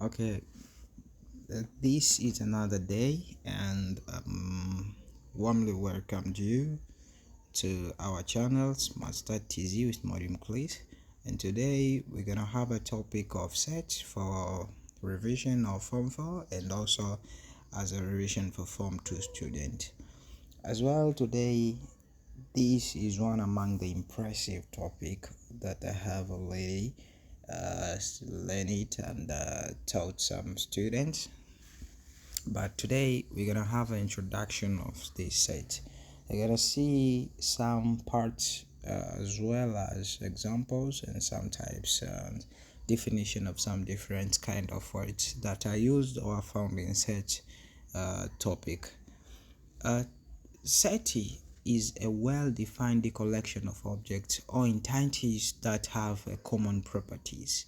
Okay, this is another day, and warmly welcome you to our channel, Smart Start TZ with Modern Class. And today we're gonna have a topic of set for revision of Form 4 and also as a revision for Form 2 student. As well, today this is one among the impressive topic that I have already learned it and taught some students, but today we're gonna have an introduction of this set. We're gonna see some parts as well as examples and some types and definition of some different kind of words that are used or found in such topic. Seti is a well-defined collection of objects or entities that have common properties.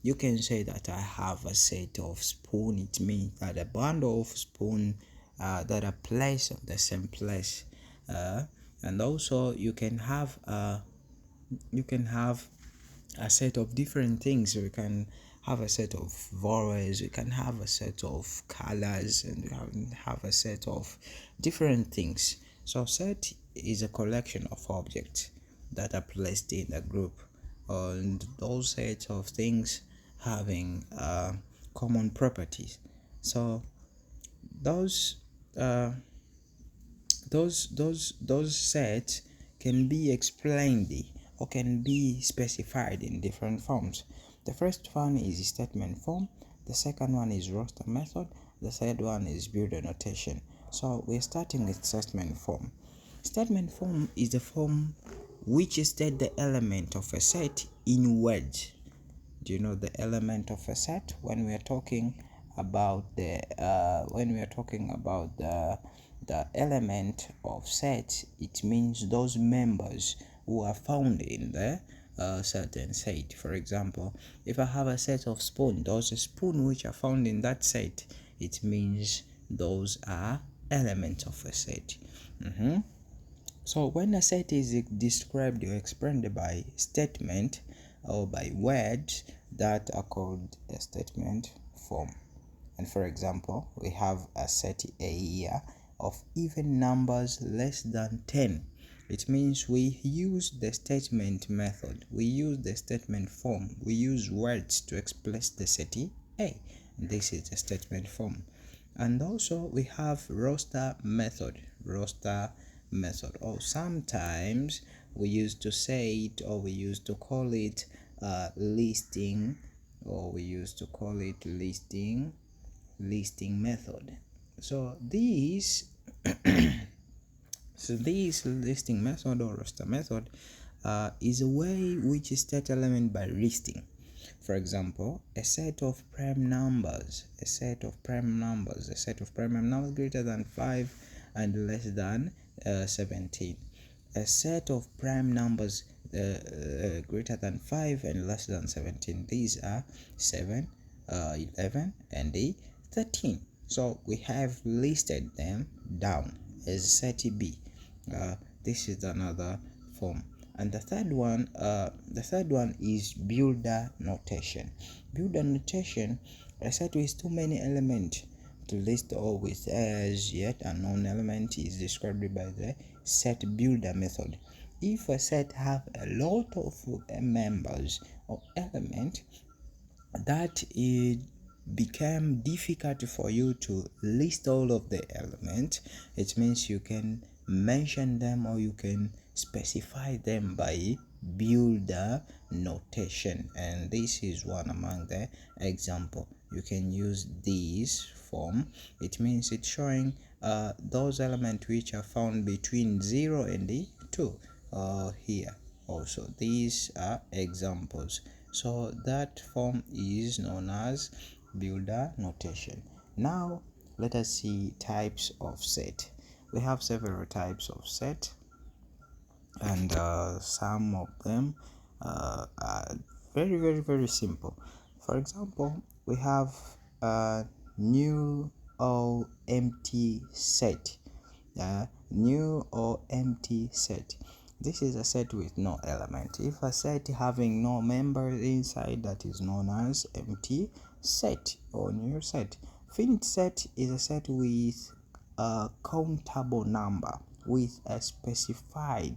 You can say that I have a set of spoon. It means that a bundle of spoon that are placed on the same place, and also you can have a set of different things. We can have a set of vowels, we can have a set of colors, and we can have a set of different things. So set is a collection of objects that are placed in a group, and those sets of things having common properties. So those uh, those sets can be explained or can be specified in different forms. The first one is statement form, the second one is roster method, the third one is builder notation. So we're starting with statement form. Statement form is the form which state the element of a set in words. Do you know the element of a set? When we are talking about the element of set, it means those members who are found in the certain set. For example, if I have a set of spoon, those spoon which are found in that set, it means those are elements of a set. So when a set is described or explained by statement or by words, that are called a statement form. And for example, we have a set A here of even numbers less than 10. It means we use the statement method, we use the statement form, we use words to express the set A. This is the statement form. And also we have roster method, or sometimes we used to say it, or we used to call it listing, or we used to call it listing method. So these listing method or roster method is a way which is state element by listing. For example, a set of prime numbers greater than 5 and less than 17. A set of prime numbers greater than 5 and less than 17. These are 7, 11, and 13. So we have listed them down as set B. This is another form. And the third one is builder notation. Builder notation, a set with too many elements to list, or with as yet unknown element, is described by the set builder method. If a set have a lot of members or element that it became difficult for you to list all of the elements, it means you can mention them or you can specify them by builder notation, and this is one among the example. You can use this form. It means it's showing those elements which are found between 0 and 2 here. Also, these are examples. So that form is known as builder notation. Now let us see types of set. We have several types of set, and some of them are very simple. For example, we have a new or empty set. New or empty set. This is a set with no element. If a set having no member inside, that is known as empty set or new set. Finite set is a set with a countable number with a specified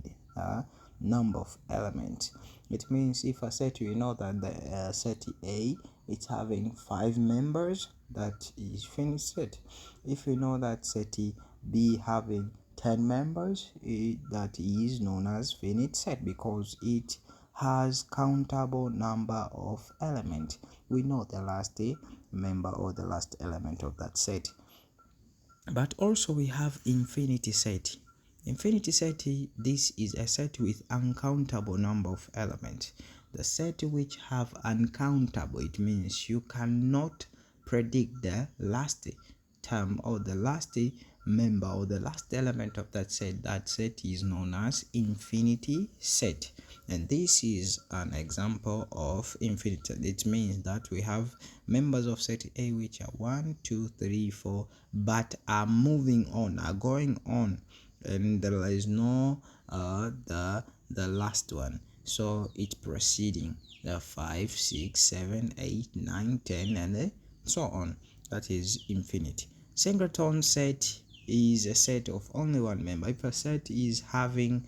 number of elements. It means if a set, we know that the set A is having 5 members, that is finite set. If we know that set B having 10 members, that is known as finite set because it has countable number of elements. We know the last member or the last element of that set. But also we have infinity set. Infinity set, this is a set with uncountable number of elements. The set which have uncountable, it means you cannot predict the last term or the last member or the last element of that set. That set is known as infinity set. And this is an example of infinity. It means that we have members of set A which are 1, 2, 3, 4, but are moving on, are going on, and there is no the last one, so it's proceeding the 5, 6, 7, 8, 9, 10, and so on. That is infinite. Singleton set is a set of only one member. If a set is having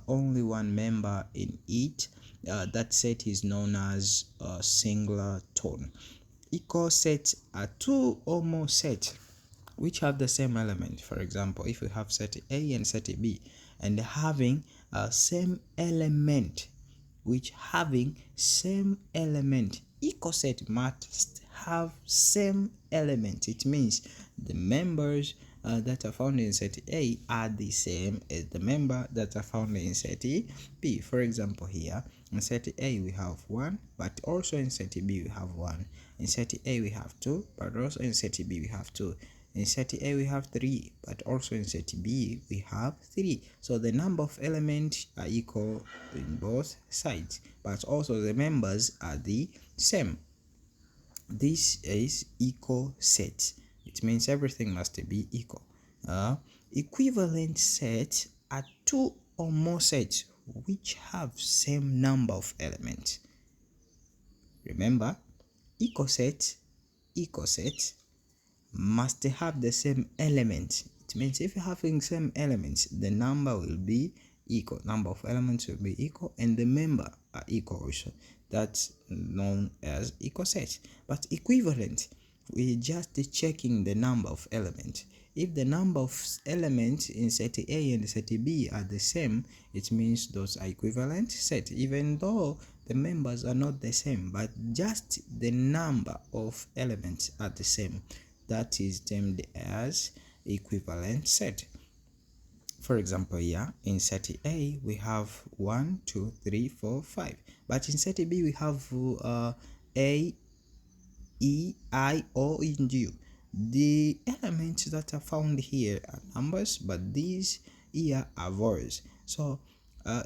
only one member in it, that set is known as singleton. Equal sets are two or more sets which have the same element. For example, if we have set A and set B and having same element, which having same element, equal set must have same element. It means the members that are found in set A are the same as the member that are found in set B. For example, here in set A we have 1, but also in set B we have 1. In set A we have 2, but also in set B we have 2. In set A we have 3, but also in set B we have 3. So the number of elements are equal in both sides, but also the members are the same. This is equal set. It means everything must be equal. Equivalent sets are two or more sets which have same number of elements. Remember, equal set must have the same elements. It means if you're having same elements, the number will be equal. Number of elements will be equal, and the member are equal also. That's known as equal set. But equivalent, we're just checking the number of elements. If the number of elements in set A and set B are the same, it means those are equivalent set, even though the members are not the same, but just the number of elements are the same. That is termed as equivalent set. For example, here in set A we have 1, 2, 3, 4, 5, but in set B we have A, E, I, O, and U. The elements that are found here are numbers, but these here are vowels. So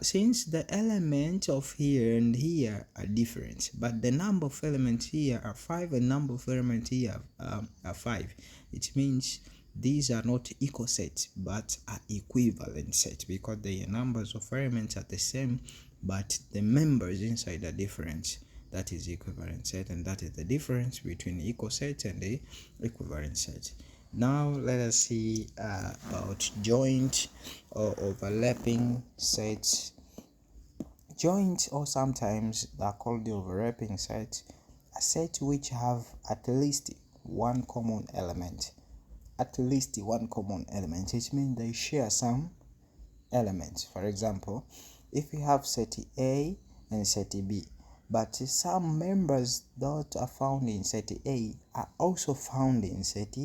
since the elements of here and here are different, but the number of elements here are 5 and number of elements here are 5, it means these are not equal sets but are equivalent sets because the numbers of elements are the same, but the members inside are different. That is equivalent set, and that is the difference between equal set and the equivalent set. Now let us see about joint or overlapping sets. Joint, or sometimes they are called the overlapping sets, a set which have at least one common element. At least one common element, it means they share some elements. For example, if we have set A and set B, but some members that are found in set A are also found in set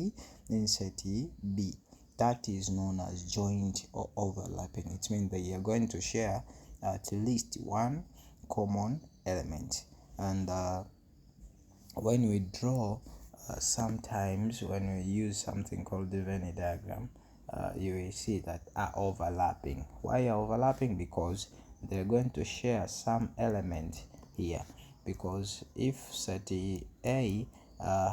B, that is known as joint or overlapping. It means they are going to share at least one common element. And when we draw, sometimes when we use something called the Venn diagram, you will see that are overlapping. Why are overlapping? Because they're going to share some element here. Because if set A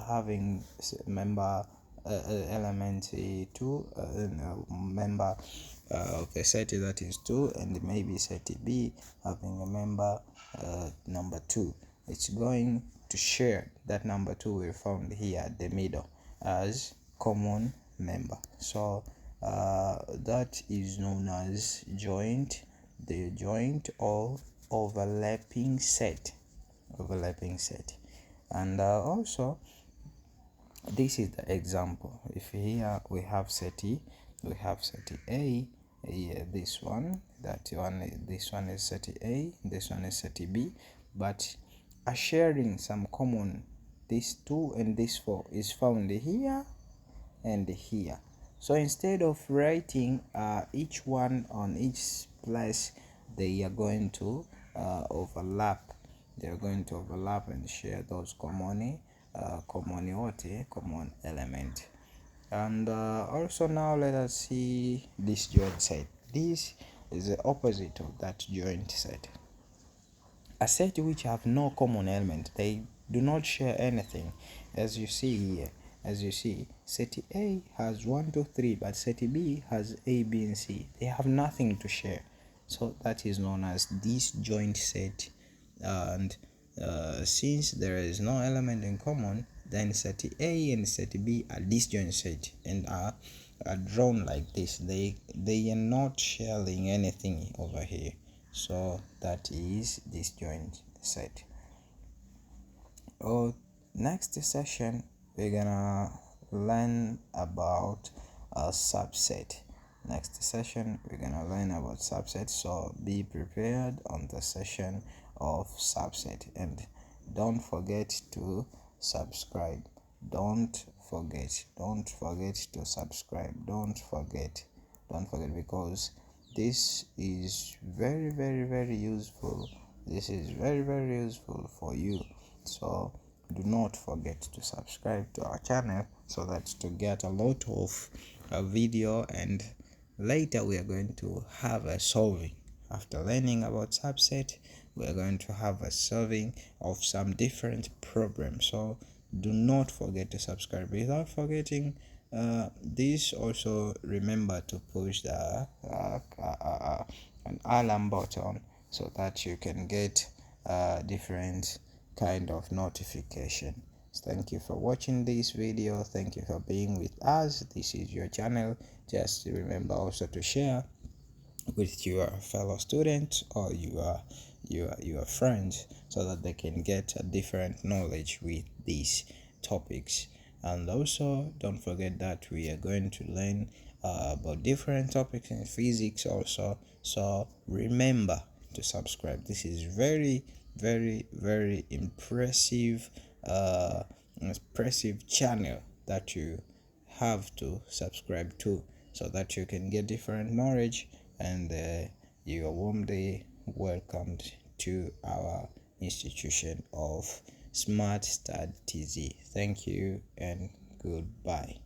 having member element 2, member of the set that is 2, and maybe set B having a member number 2, it's going to share that number 2 we found here at the middle as common member. So that is known as the joint or overlapping set. And also, this is the example. If here we have Seti, we have Seti A, this one is Seti A, this one is Seti B, but sharing some common, this 2 and this 4 is found here and here. So instead of writing each one on each place, they are going to overlap. They are going to overlap and share those common element. And also, now let us see this joint set. This is the opposite of that joint set. A set which have no common element, they do not share anything. As you see here, set A has 1 2 3, but set B has A, B and C. They have nothing to share, so that is known as disjoint set. And since there is no element in common, then set A and set B are disjoint set and are drawn like this. They are not sharing anything over here, so that is disjoint set. Next session we're gonna learn about a subset. So be prepared on the session of subset, and don't forget to subscribe. Don't forget to subscribe. Don't forget, because this is very, very, very useful. This is very, very useful for you. So do not forget to subscribe to our channel, so that to get a lot of video, and later we are going to have a solving. After learning about subset, we are going to have a solving of some different problems. So do not forget to subscribe. Without forgetting this, also remember to push the an alarm button, so that you can get different kind of notification. Thank you for watching this video. Thank you for being with us. This is your channel. Just remember also to share with your fellow students or your friends, so that they can get a different knowledge with these topics. And also, don't forget that we are going to learn about different topics in physics also. So remember to subscribe. This is very, very, very impressive channel that you have to subscribe to, so that you can get different knowledge, and you are warmly welcomed to our institution of Smart Study TZ. Thank you and goodbye.